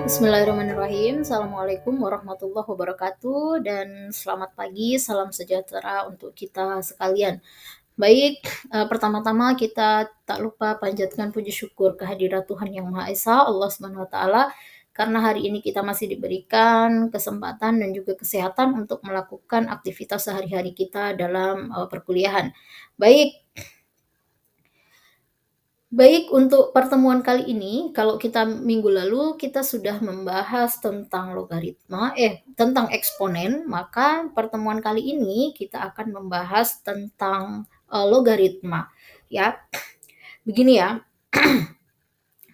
Bismillahirrahmanirrahim. Assalamualaikum warahmatullahi wabarakatuh dan selamat pagi, salam sejahtera untuk kita sekalian. Baik, pertama-tama kita tak lupa panjatkan puji syukur kehadirat Tuhan Yang Maha Esa, Allah Subhanahu wa taala, karena hari ini kita masih diberikan kesempatan dan juga kesehatan untuk melakukan aktivitas sehari-hari kita dalam perkuliahan. Baik, untuk pertemuan kali ini, kalau kita minggu lalu kita sudah membahas tentang tentang eksponen, maka pertemuan kali ini kita akan membahas tentang logaritma, ya. Begini ya.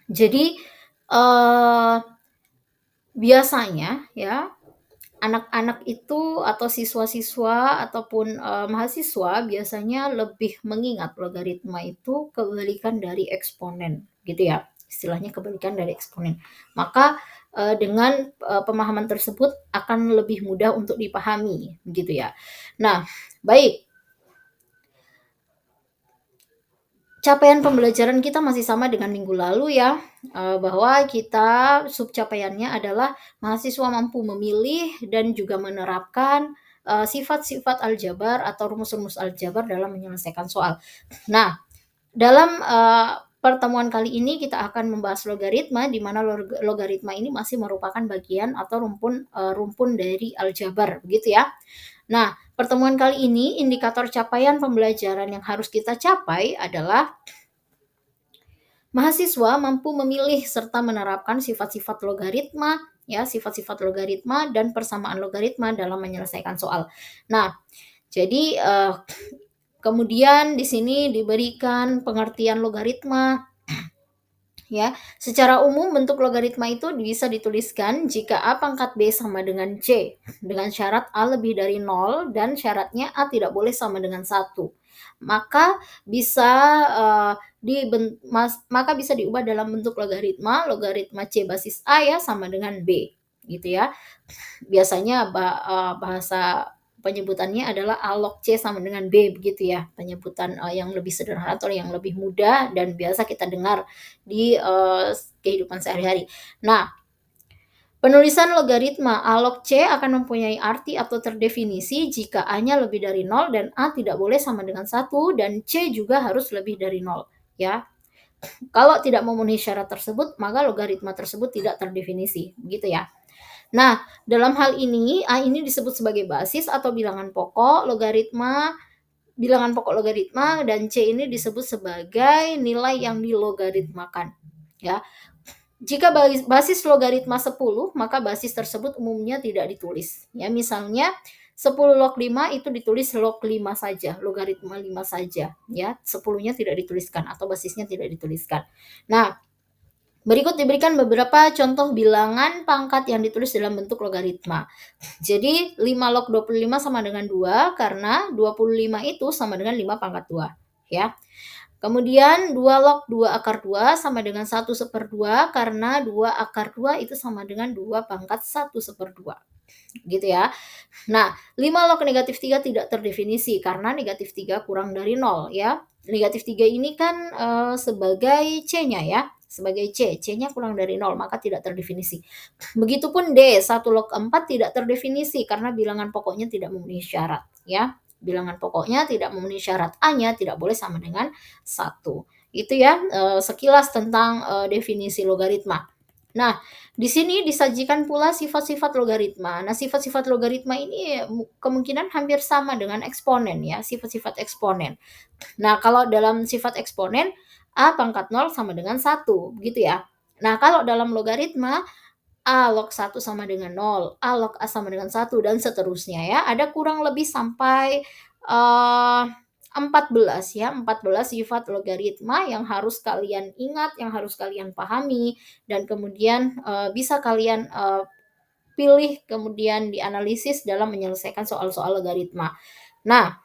Jadi biasanya ya anak-anak itu atau siswa-siswa ataupun mahasiswa biasanya lebih mengingat logaritma itu kebalikan dari eksponen, gitu ya. Istilahnya kebalikan dari eksponen. Maka dengan pemahaman tersebut akan lebih mudah untuk dipahami, gitu ya. Nah, baik. Capaian pembelajaran kita masih sama dengan minggu lalu ya, bahwa kita subcapaiannya adalah mahasiswa mampu memilih dan juga menerapkan sifat-sifat aljabar atau rumus-rumus aljabar dalam menyelesaikan soal. Nah, dalam pertemuan kali ini kita akan membahas logaritma, di mana logaritma ini masih merupakan bagian atau rumpun dari aljabar, begitu ya. Nah, pertemuan kali ini indikator capaian pembelajaran yang harus kita capai adalah mahasiswa mampu memilih serta menerapkan sifat-sifat logaritma, ya, sifat-sifat logaritma dan persamaan logaritma dalam menyelesaikan soal. Nah, jadi kemudian di sini diberikan pengertian logaritma. Ya, secara umum bentuk logaritma itu bisa dituliskan jika A pangkat B sama dengan C dengan syarat A lebih dari 0 dan syaratnya A tidak boleh sama dengan 1. Maka bisa diubah dalam bentuk logaritma C basis A ya sama dengan B, gitu ya. Biasanya bahasa penyebutannya adalah A log C sama dengan B, begitu ya, penyebutan yang lebih sederhana atau yang lebih mudah dan biasa kita dengar di kehidupan sehari-hari. Nah, penulisan logaritma A log C akan mempunyai arti atau terdefinisi jika A-nya lebih dari 0 dan A tidak boleh sama dengan 1 dan C juga harus lebih dari 0, ya. Kalau tidak memenuhi syarat tersebut, maka logaritma tersebut tidak terdefinisi, begitu ya. Nah, dalam hal ini A ini disebut sebagai basis atau bilangan pokok logaritma dan C ini disebut sebagai nilai yang dilogaritmakan, ya. Jika basis logaritma 10, maka basis tersebut umumnya tidak ditulis. Ya, misalnya 10 log 5 itu ditulis log 5 saja, logaritma 5 saja, ya. 10-nya tidak dituliskan atau basisnya tidak dituliskan. Nah, berikut diberikan beberapa contoh bilangan pangkat yang ditulis dalam bentuk logaritma. Jadi 5 log 25 sama dengan 2 karena 25 itu sama dengan 5 pangkat 2. Ya. Kemudian 2 log 2 akar 2 sama dengan 1/2 karena 2 akar 2 itu sama dengan 2 pangkat 1/2. Gitu ya. Nah, 5 log negatif 3 tidak terdefinisi karena negatif 3 kurang dari 0 ya. Negatif 3 ini kan sebagai C-nya ya. Sebagai C-nya kurang dari 0 maka tidak terdefinisi. Begitupun D, 1 log 4 tidak terdefinisi karena bilangan pokoknya tidak memenuhi syarat ya. Bilangan pokoknya tidak memenuhi syarat, A-nya tidak boleh sama dengan 1. Itu ya sekilas tentang definisi logaritma. Nah, di sini disajikan pula sifat-sifat logaritma. Nah, sifat-sifat logaritma ini kemungkinan hampir sama dengan eksponen ya, sifat-sifat eksponen. Nah, kalau dalam sifat eksponen A pangkat 0 sama dengan 1, begitu ya. Nah, kalau dalam logaritma A log 1 sama dengan 0, A log A sama dengan 1 dan seterusnya ya. Ada kurang lebih sampai 14 ya, 14 sifat logaritma yang harus kalian ingat, yang harus kalian pahami dan kemudian bisa kalian pilih kemudian dianalisis dalam menyelesaikan soal-soal logaritma. Nah,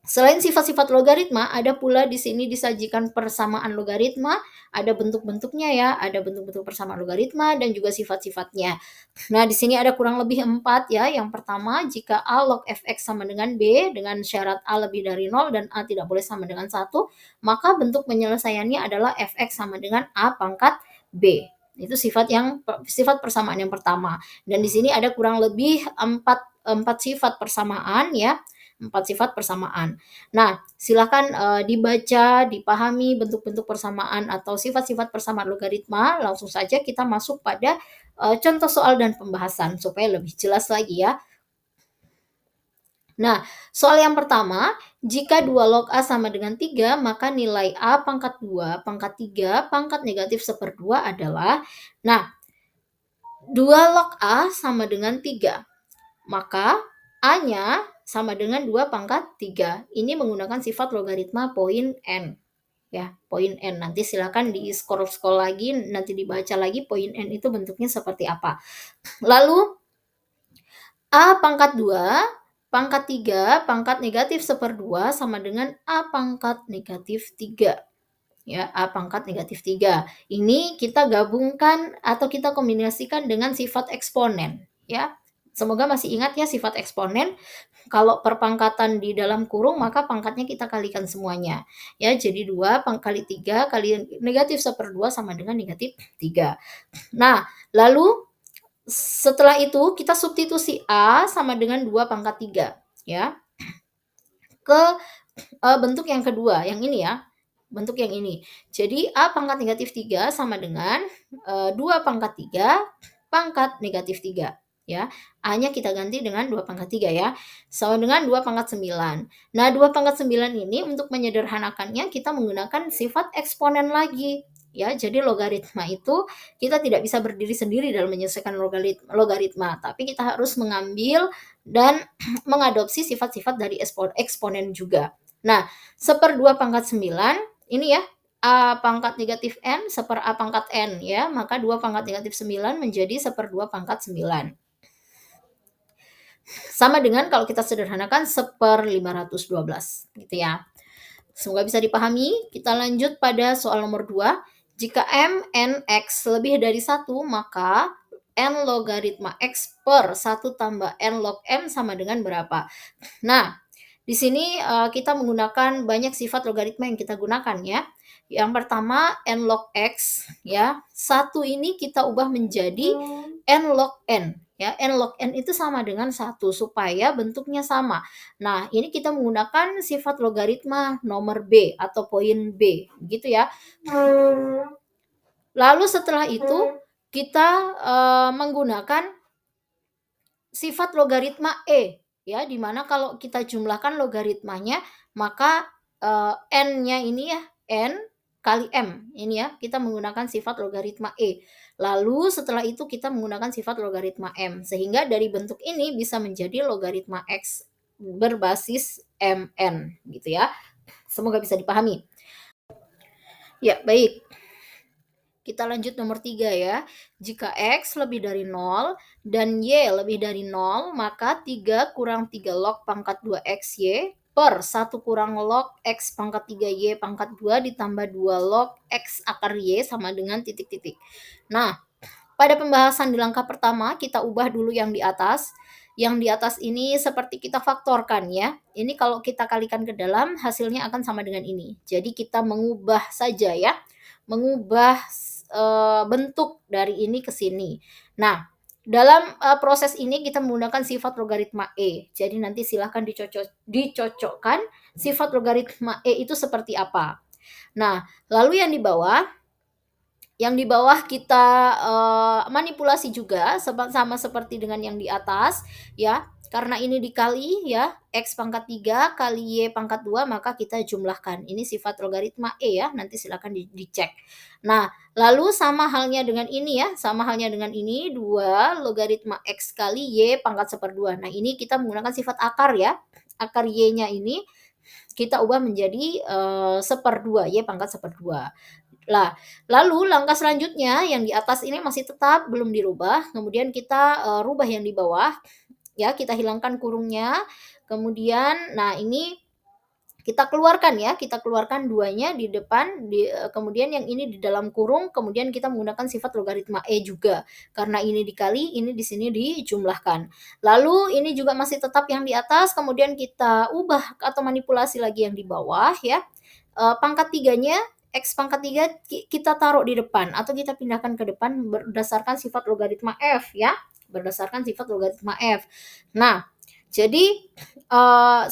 selain sifat-sifat logaritma, ada pula di sini disajikan persamaan logaritma, ada bentuk-bentuknya ya, ada bentuk-bentuk persamaan logaritma dan juga sifat-sifatnya. Nah, di sini ada kurang lebih 4 ya. Yang pertama, jika A log fx sama dengan B dengan syarat A lebih dari 0 dan A tidak boleh sama dengan 1, maka bentuk penyelesaiannya adalah fx sama dengan A pangkat B. Itu sifat persamaan yang pertama. Dan di sini ada kurang lebih empat sifat persamaan ya, 4 sifat persamaan. Nah, silakan, dibaca, dipahami bentuk-bentuk persamaan atau sifat-sifat persamaan logaritma, langsung saja kita masuk pada, contoh soal dan pembahasan supaya lebih jelas lagi ya. Nah, soal yang pertama, jika 2 log A sama dengan 3, maka nilai A pangkat 2 pangkat 3 pangkat negatif 1/2 adalah. Nah, 2 log A sama dengan 3, maka A-nya sama dengan 2 pangkat 3. Ini menggunakan sifat logaritma poin N, ya, poin N. Nanti silakan di-scroll-scroll lagi, nanti dibaca lagi poin N itu bentuknya seperti apa. Lalu A pangkat 2 pangkat 3 pangkat negatif 1/2 sama dengan A pangkat negatif 3. Ya, A pangkat negatif 3. Ini kita gabungkan atau kita kombinasikan dengan sifat eksponen, ya. Semoga masih ingat ya sifat eksponen. Kalau perpangkatan di dalam kurung maka pangkatnya kita kalikan semuanya. Ya, jadi 2 kali 3 kali negatif 1/2 sama dengan negatif 3. Nah, lalu setelah itu kita substitusi A sama dengan 2 pangkat 3 ya. Ke bentuk yang kedua, yang ini ya. Bentuk yang ini. Jadi A pangkat negatif 3 sama dengan 2 pangkat 3 pangkat negatif 3 ya. A-nya kita ganti dengan 2 pangkat 3 ya. Sama dengan 2 pangkat 9. Nah, 2 pangkat 9 ini untuk menyederhanakannya kita menggunakan sifat eksponen lagi. Ya, jadi logaritma itu kita tidak bisa berdiri sendiri dalam menyelesaikan logaritma, tapi kita harus mengambil dan mengadopsi sifat-sifat dari eksponen juga. Nah, 1/2 pangkat 9 ini ya, A pangkat negatif N A pangkat N ya, maka 2 pangkat negatif 9 menjadi 1/2 pangkat 9. Sama dengan kalau kita sederhanakan 1/512 gitu ya. Semoga bisa dipahami. Kita lanjut pada soal nomor 2. Jika M, N, X lebih dari 1, maka N logaritma X per 1 tambah N log M sama dengan berapa? Nah, di sini kita menggunakan banyak sifat logaritma yang kita gunakan ya. Yang pertama N log X ya. 1 ini kita ubah menjadi N log N ya. N log N itu sama dengan 1 supaya bentuknya sama. Nah, ini kita menggunakan sifat logaritma nomor B atau poin B gitu ya. Lalu setelah itu kita menggunakan sifat logaritma E ya, dimana kalau kita jumlahkan logaritmanya maka N-nya ini ya, N kali M ini ya, kita menggunakan sifat logaritma E. Lalu setelah itu kita menggunakan sifat logaritma M, sehingga dari bentuk ini bisa menjadi logaritma X berbasis Mn gitu ya. Semoga bisa dipahami. Ya, baik. Kita lanjut nomor 3 ya. Jika X lebih dari 0 dan Y lebih dari 0, maka 3 kurang 3 log pangkat 2XY per 1 kurang log X pangkat 3Y pangkat 2 ditambah 2 log X akar Y sama dengan titik-titik. Nah, pada pembahasan di langkah pertama, kita ubah dulu yang di atas. Yang di atas ini seperti kita faktorkan ya. Ini kalau kita kalikan ke dalam, hasilnya akan sama dengan ini. Jadi kita mengubah saja ya. Mengubah bentuk dari ini ke sini. Nah, dalam proses ini kita menggunakan sifat logaritma E. Jadi nanti silahkan dicocokkan sifat logaritma E itu seperti apa. Nah, lalu yang di bawah kita manipulasi juga sama seperti dengan yang di atas ya. Karena ini dikali ya, X pangkat 3 kali Y pangkat 2, maka kita jumlahkan. Ini sifat logaritma E ya, nanti silakan dicek. Nah, lalu sama halnya dengan ini ya, sama halnya dengan ini, 2 logaritma X kali Y pangkat 1/2. Nah, ini kita menggunakan sifat akar ya. Akar Y-nya ini kita ubah menjadi 1/2, Y pangkat 1/2. Lah, lalu langkah selanjutnya yang di atas ini masih tetap belum dirubah, kemudian kita rubah yang di bawah. Ya, kita hilangkan kurungnya. Kemudian, nah ini kita keluarkan ya, kita keluarkan 2-nya di depan, kemudian yang ini di dalam kurung, kemudian kita menggunakan sifat logaritma E juga. Karena ini dikali, ini di sini dijumlahkan. Lalu ini juga masih tetap yang di atas, kemudian kita ubah atau manipulasi lagi yang di bawah ya. Pangkat 3-nya X pangkat 3 kita taruh di depan atau kita pindahkan ke depan berdasarkan sifat logaritma F ya, berdasarkan sifat logaritma F. Nah, jadi 1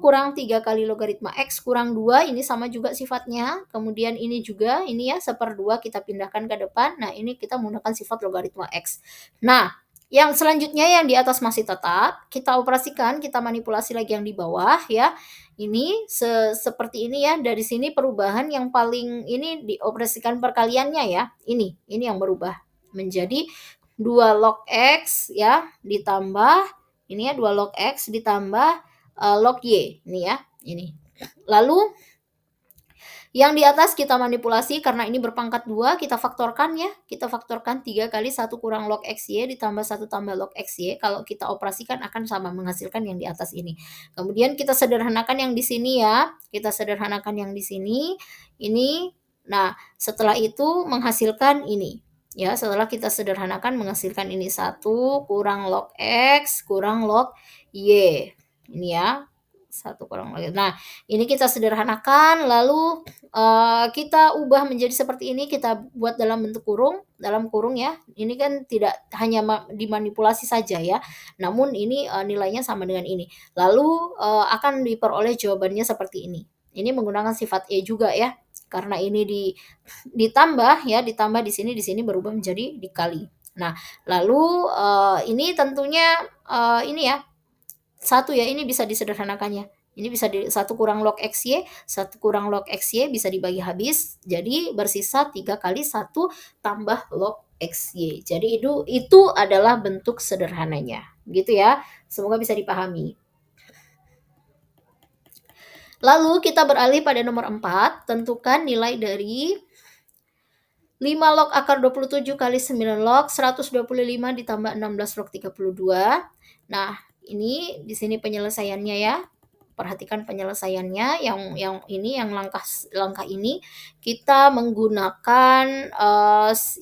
kurang 3 kali logaritma X kurang 2 ini sama juga sifatnya, kemudian ini juga, ini ya 1/2 kita pindahkan ke depan, nah ini kita menggunakan sifat logaritma X. Nah, yang selanjutnya yang di atas masih tetap, kita operasikan, kita manipulasi lagi yang di bawah ya. Ini seperti ini ya, dari sini perubahan yang paling ini dioperasikan perkaliannya ya, ini yang berubah menjadi 2 log X ya, ditambah ini ya 2 log X ditambah log Y, ini ya, ini. Lalu yang di atas kita manipulasi karena ini berpangkat 2, kita faktorkan ya. Kita faktorkan 3 kali 1 kurang log XY ditambah 1 tambah log XY. Kalau kita operasikan akan sama menghasilkan yang di atas ini. Kemudian kita sederhanakan yang di sini ya. Kita sederhanakan yang di sini. Ini. Nah, setelah itu menghasilkan ini. Ya, setelah kita sederhanakan menghasilkan ini 1 kurang log X kurang log Y. Ini ya. 1 kurang log. Nah, ini kita sederhanakan lalu kita ubah menjadi seperti ini, kita buat dalam bentuk kurung, dalam kurung ya. Ini kan tidak hanya dimanipulasi saja ya, namun ini nilainya sama dengan ini. Lalu akan diperoleh jawabannya seperti ini. Ini menggunakan sifat E juga ya, karena ini ditambah ya, ditambah di sini berubah menjadi dikali. Nah, lalu ini tentunya ini ya, 1 ya, ini bisa disederhanakannya. Ini bisa 1 kurang log XY, 1 kurang log XY bisa dibagi habis, jadi bersisa 3 kali 1 tambah log XY. Jadi itu adalah bentuk sederhananya, gitu ya. Semoga bisa dipahami. Lalu kita beralih pada nomor 4, tentukan nilai dari 5 log akar 27 kali 9 log 125 ditambah 16 log 32. Nah, ini di sini penyelesaiannya ya. Perhatikan penyelesaiannya yang ini yang langkah ini kita menggunakan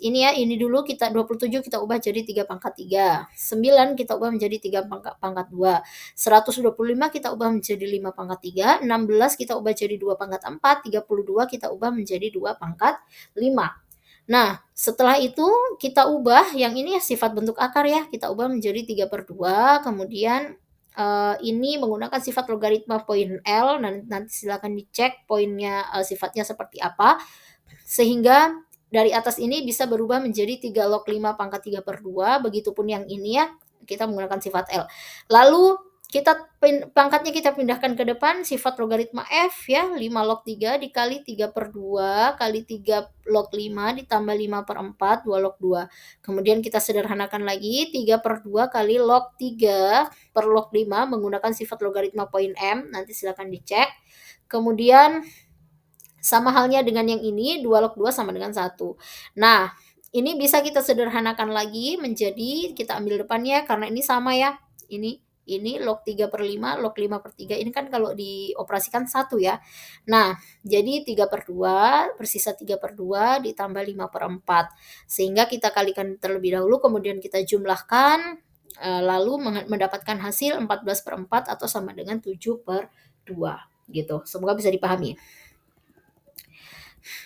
ini ya, ini dulu kita 27 kita ubah jadi 3 pangkat 3, 9 kita ubah menjadi 3 pangkat 2, 125 kita ubah menjadi 5 pangkat 3, 16 kita ubah jadi 2 pangkat 4, 32 kita ubah menjadi 2 pangkat 5. Nah, setelah itu kita ubah yang ini ya sifat bentuk akar ya, kita ubah menjadi 3/2, kemudian ini menggunakan sifat logaritma poin L, nanti silakan dicek poinnya sifatnya seperti apa, sehingga dari atas ini bisa berubah menjadi 3 log 5 pangkat 3/2, begitupun yang ini ya, kita menggunakan sifat L. Lalu pangkatnya kita pindahkan ke depan, sifat logaritma F ya, 5 log 3 dikali 3/2 kali 3 log 5 ditambah 5/4, 2 log 2. Kemudian kita sederhanakan lagi, 3/2 kali log 3 per log 5 menggunakan sifat logaritma poin M, nanti silakan dicek. Kemudian sama halnya dengan yang ini, 2 log 2 sama dengan 1. Nah, ini bisa kita sederhanakan lagi menjadi, kita ambil depannya karena ini sama ya, ini log 3/5, log 5/3, ini kan kalau dioperasikan 1 ya. Nah, jadi 3/2, bersisa 3/2 ditambah 5/4. Sehingga kita kalikan terlebih dahulu, kemudian kita jumlahkan, lalu mendapatkan hasil 14/4 atau sama dengan 7/2, gitu. Semoga bisa dipahami.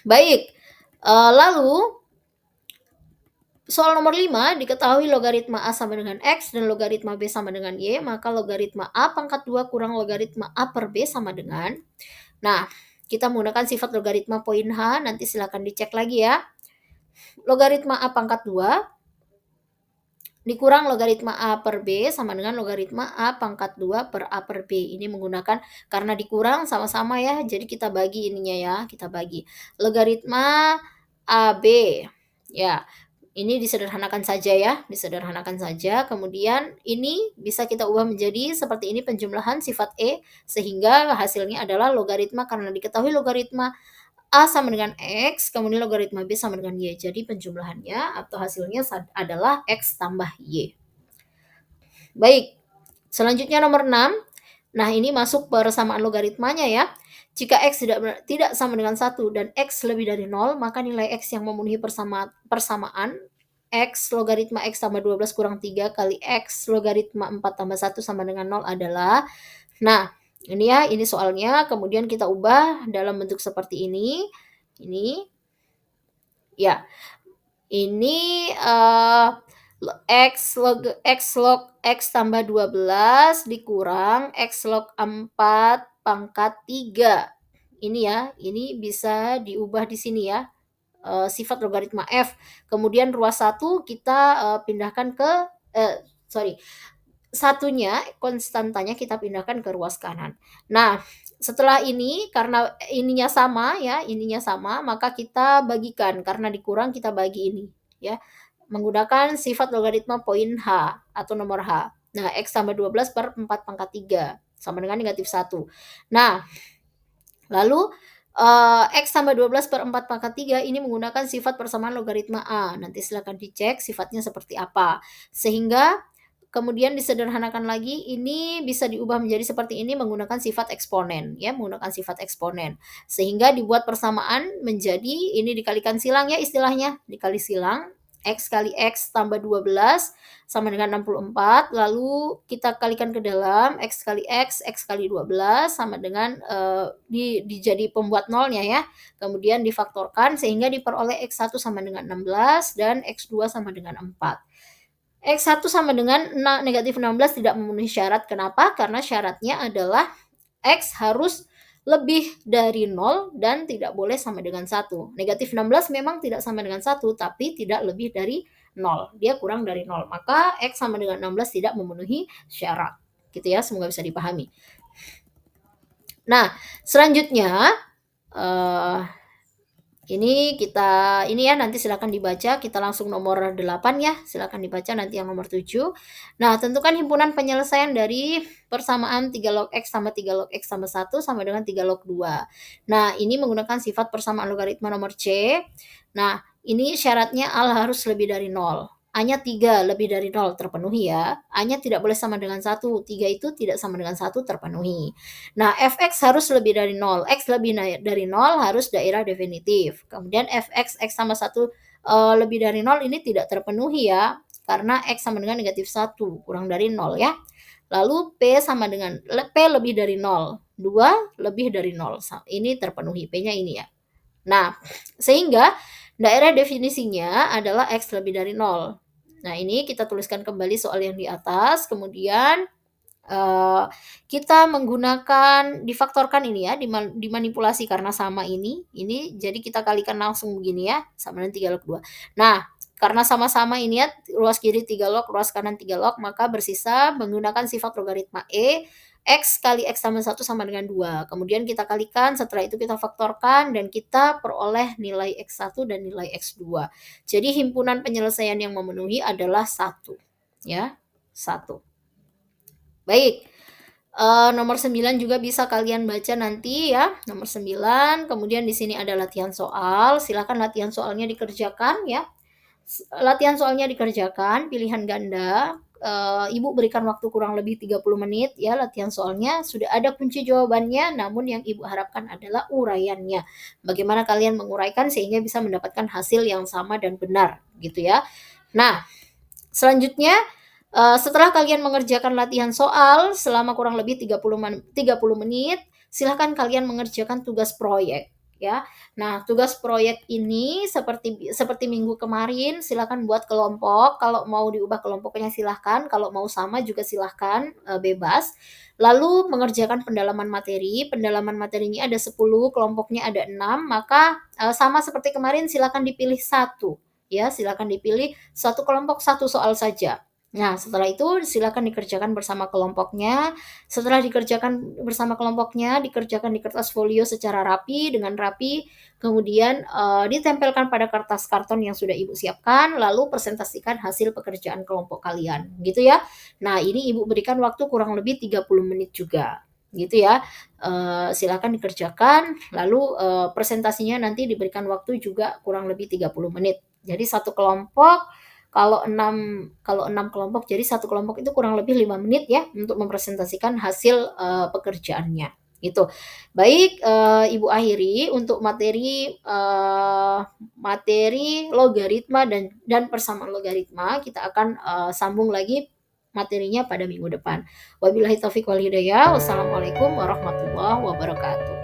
Baik, lalu soal nomor 5, diketahui logaritma A sama dengan X dan logaritma B sama dengan Y, maka logaritma A pangkat 2 kurang logaritma A per B sama dengan. Nah, kita menggunakan sifat logaritma poin H, nanti silakan dicek lagi ya. Logaritma A pangkat 2 dikurang logaritma A per B sama dengan logaritma A pangkat 2 per A per B. Ini menggunakan, karena dikurang sama-sama ya, jadi kita bagi ininya ya, kita bagi. Logaritma AB, ya. Ini disederhanakan saja ya, disederhanakan saja. Kemudian ini bisa kita ubah menjadi seperti ini penjumlahan sifat E, sehingga hasilnya adalah logaritma, karena diketahui logaritma A sama dengan X, kemudian logaritma B sama dengan Y. Jadi penjumlahannya atau hasilnya adalah X tambah Y. Baik, selanjutnya nomor 6. Nah, ini masuk persamaan logaritmanya ya. Jika X tidak sama dengan 1 dan X lebih dari 0, maka nilai X yang memenuhi persamaan X logaritma X tambah 12 kurang 3 kali X logaritma 4 tambah 1 sama dengan 0 adalah. Nah, ini ya, ini soalnya, kemudian kita ubah dalam bentuk seperti ini. Ini, ya, ini, X tambah 12 dikurang X log 4 pangkat 3. Ini ya, ini bisa diubah di sini ya, sifat logaritma F. Kemudian ruas 1 kita, pindahkan ke sorry, satunya, konstantanya kita pindahkan ke ruas kanan. Nah, setelah ini karena ininya sama ya, ininya sama, maka kita bagikan, karena dikurang kita bagi ini, ya. Menggunakan sifat logaritma poin H atau nomor H. Nah, X tambah 12 per 4 pangkat 3 sama dengan negatif 1. Nah, lalu, X tambah 12 per 4 pangkat 3 ini menggunakan sifat persamaan logaritma A. Nanti silakan dicek sifatnya seperti apa. Sehingga kemudian disederhanakan lagi, ini bisa diubah menjadi seperti ini menggunakan sifat eksponen, ya, menggunakan sifat eksponen. Sehingga dibuat persamaan menjadi ini dikalikan silang ya istilahnya, dikali silang, X kali X tambah 12 sama dengan 64, lalu kita kalikan ke dalam, X kali X kali 12 sama dengan, jadi pembuat nolnya ya, kemudian difaktorkan sehingga diperoleh X1 sama dengan 16 dan X2 sama dengan 4. X1 sama dengan negatif 16 tidak memenuhi syarat. Kenapa? Karena syaratnya adalah X harus lebih dari 0 dan tidak boleh sama dengan 1. Negatif 16 memang tidak sama dengan 1, tapi tidak lebih dari 0. Dia kurang dari 0. Maka X sama dengan 16 tidak memenuhi syarat. Gitu ya, semoga bisa dipahami. Nah, selanjutnya, ini ya nanti silakan dibaca, kita langsung nomor 8 ya, silakan dibaca nanti yang nomor 7. Nah, tentukan himpunan penyelesaian dari persamaan 3 log X tambah 3 log X tambah 1 sama dengan 3 log 2. Nah, ini menggunakan sifat persamaan logaritma nomor C. Nah, ini syaratnya A harus lebih dari 0. A-nya 3 lebih dari 0 terpenuhi ya. A-nya tidak boleh sama dengan 1. 3 itu tidak sama dengan 1 terpenuhi. Nah, Fx harus lebih dari 0. X lebih dari 0 harus daerah definitif. Kemudian Fx, X sama 1 lebih dari 0 ini tidak terpenuhi ya. Karena X sama dengan negatif 1, kurang dari 0 ya. Lalu P sama dengan, P lebih dari 0. 2 lebih dari 0. Ini terpenuhi, P-nya ini ya. Nah, sehingga daerah definisinya adalah X lebih dari 0. Nah, ini kita tuliskan kembali soal yang di atas, kemudian kita menggunakan difaktorkan ini ya, dimanipulasi karena sama ini jadi kita kalikan langsung begini ya, sama dengan 3 log 2. Nah, karena sama-sama ini ya, ruas kiri 3 log, ruas kanan 3 log, maka bersisa menggunakan sifat logaritma E, X kali X tambah 1 sama dengan 2. Kemudian kita kalikan, setelah itu kita faktorkan, dan kita peroleh nilai X1 dan nilai X2. Jadi himpunan penyelesaian yang memenuhi adalah 1, ya, 1. Baik, nomor 9 juga bisa kalian baca nanti ya, nomor 9, kemudian di sini ada latihan soal, silakan latihan soalnya dikerjakan ya. Latihan soalnya dikerjakan, pilihan ganda, Ibu berikan waktu kurang lebih 30 menit ya latihan soalnya, sudah ada kunci jawabannya, namun yang Ibu harapkan adalah uraiannya. Bagaimana kalian menguraikan sehingga bisa mendapatkan hasil yang sama dan benar, gitu ya. Nah, selanjutnya, setelah kalian mengerjakan latihan soal selama kurang lebih 30 menit, silahkan kalian mengerjakan tugas proyek, ya. Nah, tugas proyek ini seperti minggu kemarin, silahkan buat kelompok, kalau mau diubah kelompoknya silahkan, kalau mau sama juga silahkan, bebas. Lalu mengerjakan pendalaman materinya ada 10, kelompoknya ada 6, maka, sama seperti kemarin silahkan dipilih 1. Ya, silakan dipilih satu kelompok, satu soal saja. Nah, setelah itu silakan dikerjakan bersama kelompoknya. Setelah dikerjakan bersama kelompoknya, dikerjakan di kertas folio secara rapi, dengan rapi, kemudian ditempelkan pada kertas karton yang sudah Ibu siapkan, lalu presentasikan hasil pekerjaan kelompok kalian, gitu ya. Nah, ini Ibu berikan waktu kurang lebih 30 menit juga, gitu ya. Silakan dikerjakan, lalu presentasinya nanti diberikan waktu juga kurang lebih 30 menit. Jadi satu kelompok, kalau 6 kelompok, jadi satu kelompok itu kurang lebih 5 menit ya untuk mempresentasikan hasil, pekerjaannya, gitu. Baik, Ibu akhiri untuk materi logaritma dan persamaan logaritma, kita akan, sambung lagi materinya pada minggu depan. Wabillahi taufik wal hidayah. Wassalamualaikum warahmatullahi wabarakatuh.